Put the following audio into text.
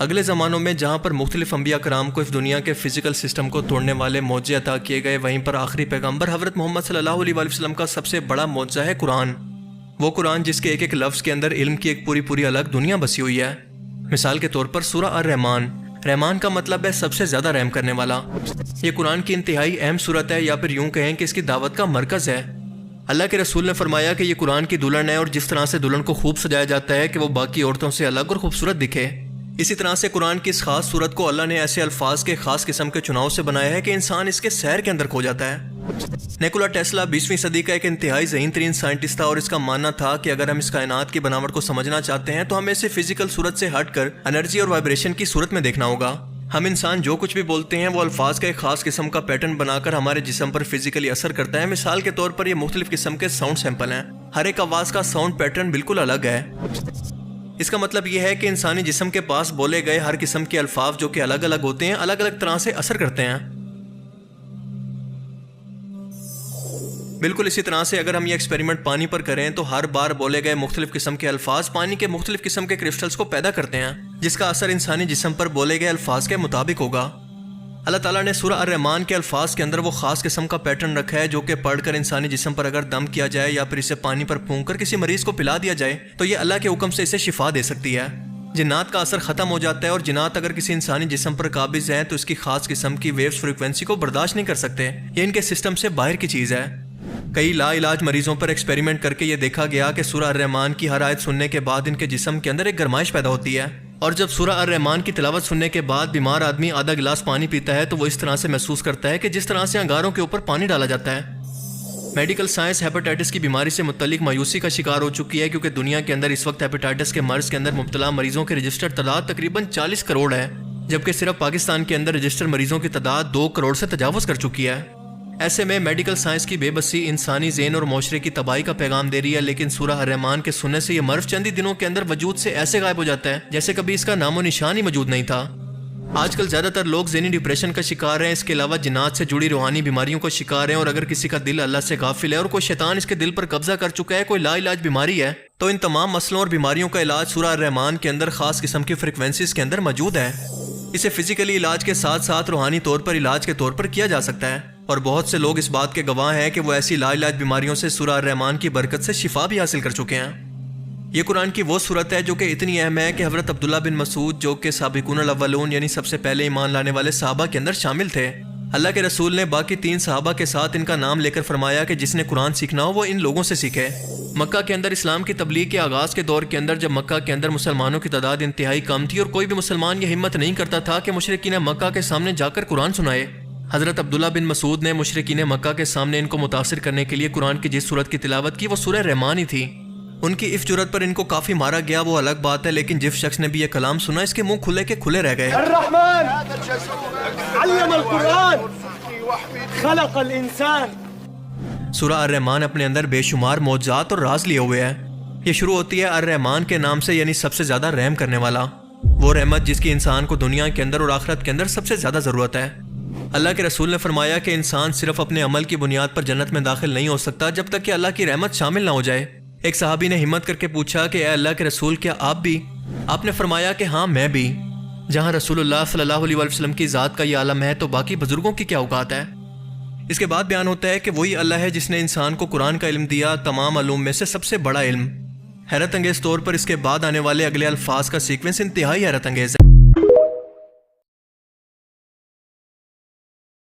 اگلے زمانوں میں جہاں پر مختلف انبیاء کرام کو اس دنیا کے فزیکل سسٹم کو توڑنے والے معجزے عطا کیے گئے، وہیں پر آخری پیغمبر حضرت محمد صلی اللہ علیہ وآلہ وسلم کا سب سے بڑا معجزہ ہے قرآن۔ وہ قرآن جس کے ایک ایک لفظ کے اندر علم کی ایک پوری الگ دنیا بسی ہوئی ہے۔ مثال کے طور پر سورہ الرحمن، رحمان کا مطلب ہے سب سے زیادہ رحم کرنے والا۔ یہ قرآن کی انتہائی اہم صورت ہے، یا پھر یوں کہیں کہ اس کی دعوت کا مرکز ہے۔ اللہ کے رسول نے فرمایا کہ یہ قرآن کی دلہن ہے، اور جس طرح سے دلہن کو خوب سجایا جاتا ہے کہ وہ باقی عورتوں سے الگ اور خوبصورت دکھے، اسی طرح سے قرآن کی اس خاص صورت کو اللہ نے ایسے الفاظ کے خاص قسم کے چناؤ سے بنایا ہے کہ انسان اس کے سیر کے اندر کھو جاتا ہے۔ نیکولا ٹیسلا 20ویں صدی کا ایک انتہائی ذہین ترین سائنٹسٹ تھا، اور اس کا ماننا تھا کہ اگر ہم اس کائنات کی بناوٹ کو سمجھنا چاہتے ہیں تو ہمیں اسے فزیکل صورت سے ہٹ کر انرجی اور وائبریشن کی صورت میں دیکھنا ہوگا۔ ہم انسان جو کچھ بھی بولتے ہیں وہ الفاظ کا ایک خاص قسم کا پیٹرن بنا کر ہمارے جسم پر فزیکلی اثر کرتا ہے۔ مثال کے طور پر یہ مختلف قسم کے ساؤنڈ سیمپل ہیں، ہر ایک آواز کا ساؤنڈ پیٹرن بالکل الگ ہے۔ اس کا مطلب یہ ہے کہ انسانی جسم کے پاس بولے گئے ہر قسم کے الفاظ جو کہ الگ الگ ہوتے ہیں، الگ الگ طرح سے اثر کرتے ہیں۔ بالکل اسی طرح سے اگر ہم یہ ایکسپیریمنٹ پانی پر کریں تو ہر بار بولے گئے مختلف قسم کے الفاظ پانی کے مختلف قسم کے کرسٹلز کو پیدا کرتے ہیں، جس کا اثر انسانی جسم پر بولے گئے الفاظ کے مطابق ہوگا۔ اللہ تعالیٰ نے سورہ الرحمن کے الفاظ کے اندر وہ خاص قسم کا پیٹرن رکھا ہے جو کہ پڑھ کر انسانی جسم پر اگر دم کیا جائے یا پھر اسے پانی پر پھونک کر کسی مریض کو پلا دیا جائے تو یہ اللہ کے حکم سے اسے شفا دے سکتی ہے۔ جنات کا اثر ختم ہو جاتا ہے، اور جنات اگر کسی انسانی جسم پر قابض ہیں تو اس کی خاص قسم کی ویوز فریکوینسی کو برداشت نہیں کر سکتے، یہ ان کے سسٹم سے باہر کی چیز ہے۔ کئی لا علاج مریضوں پر ایکسپیریمنٹ کر کے یہ دیکھا گیا کہ سورہ الرحمن کی ہر آیت سننے کے بعد ان کے جسم کے اندر ایک گرمائش پیدا ہوتی ہے، اور جب سورہ الرحمن کی تلاوت سننے کے بعد بیمار آدمی آدھا گلاس پانی پیتا ہے تو وہ اس طرح سے محسوس کرتا ہے کہ جس طرح سے انگاروں کے اوپر پانی ڈالا جاتا ہے۔ میڈیکل سائنس ہیپاٹائٹس کی بیماری سے متعلق مایوسی کا شکار ہو چکی ہے، کیونکہ دنیا کے اندر اس وقت ہیپاٹائٹس کے مرض کے اندر مبتلا مریضوں کی رجسٹرڈ تعداد تقریباً 40 کروڑ ہے، جبکہ صرف پاکستان کے اندر رجسٹرڈ مریضوں کی تعداد 2 کروڑ سے تجاوز کر چکی ہے۔ ایسے میں میڈیکل سائنس کی بے بسی انسانی ذہن اور معاشرے کی تباہی کا پیغام دے رہی ہے، لیکن سورہ الرحمن کے سننے سے یہ مرض چند ہی دنوں کے اندر وجود سے ایسے غائب ہو جاتا ہے جیسے کبھی اس کا نام و نشان ہی موجود نہیں تھا۔ آج کل زیادہ تر لوگ ذہنی ڈپریشن کا شکار ہیں، اس کے علاوہ جنات سے جڑی روحانی بیماریوں کا شکار ہیں، اور اگر کسی کا دل اللہ سے غافل ہے اور کوئی شیطان اس کے دل پر قبضہ کر چکا ہے، کوئی لا علاج بیماری ہے، تو ان تمام مسئلوں اور بیماریوں کا علاج سورہ الرحمن کے اندر خاص قسم کی فریکوینسیز کے اندر موجود ہے۔ اسے فزیکلی علاج کے ساتھ ساتھ روحانی طور پر علاج کے طور پر کیا جا سکتا ہے، اور بہت سے لوگ اس بات کے گواہ ہیں کہ وہ ایسی لا علاج بیماریوں سے سورہ الرحمن کی برکت سے شفا بھی حاصل کر چکے ہیں۔ یہ قرآن کی وہ صورت ہے جو کہ اتنی اہم ہے کہ حضرت عبداللہ بن مسعود جو کہ سابقون الاولون یعنی سب سے پہلے ایمان لانے والے صحابہ کے اندر شامل تھے، اللہ کے رسول نے باقی 3 صحابہ کے ساتھ ان کا نام لے کر فرمایا کہ جس نے قرآن سیکھنا ہو وہ ان لوگوں سے سیکھے۔ مکہ کے اندر اسلام کی تبلیغ کے آغاز کے دور کے اندر جب مکہ کے اندر مسلمانوں کی تعداد انتہائی کم تھی اور کوئی بھی مسلمان یہ ہمت نہیں کرتا تھا کہ مشرکین مکہ کے سامنے جا کر قرآن سنائے، حضرت عبداللہ بن مسعود نے مشرکین مکہ کے سامنے ان کو متاثر کرنے کے لیے قرآن کی جس سورت کی تلاوت کی وہ سورہ رحمان ہی تھی۔ ان کی اس جرت پر ان کو کافی مارا گیا، وہ الگ بات ہے، لیکن جس شخص نے بھی یہ کلام سنا اس کے منہ کھلے کے کھلے رہ گئے۔ الرحمن علم القرآن خلق الانسان۔ سورہ الرحمن اپنے اندر بے شمار معجزات اور راز لیے ہوئے ہے۔ یہ شروع ہوتی ہے الرحمن کے نام سے، یعنی سب سے زیادہ رحم کرنے والا، وہ رحمت جس کی انسان کو دنیا کے اندر اور آخرت کے اندر سب سے زیادہ ضرورت ہے۔ اللہ کے رسول نے فرمایا کہ انسان صرف اپنے عمل کی بنیاد پر جنت میں داخل نہیں ہو سکتا جب تک کہ اللہ کی رحمت شامل نہ ہو جائے۔ ایک صحابی نے ہمت کر کے پوچھا کہ اے اللہ کے رسول کیا آپ بھی؟ آپ نے فرمایا کہ ہاں میں بھی۔ جہاں رسول اللہ صلی اللہ علیہ وسلم کی ذات کا یہ عالم ہے تو باقی بزرگوں کی کیا اوقات ہے؟ اس کے بعد بیان ہوتا ہے کہ وہی اللہ ہے جس نے انسان کو قرآن کا علم دیا، تمام علوم میں سے سب سے بڑا علم۔ حیرت انگیز طور پر اس کے بعد آنے والے اگلے الفاظ کا سیکوینس انتہائی حیرت انگیز ہے۔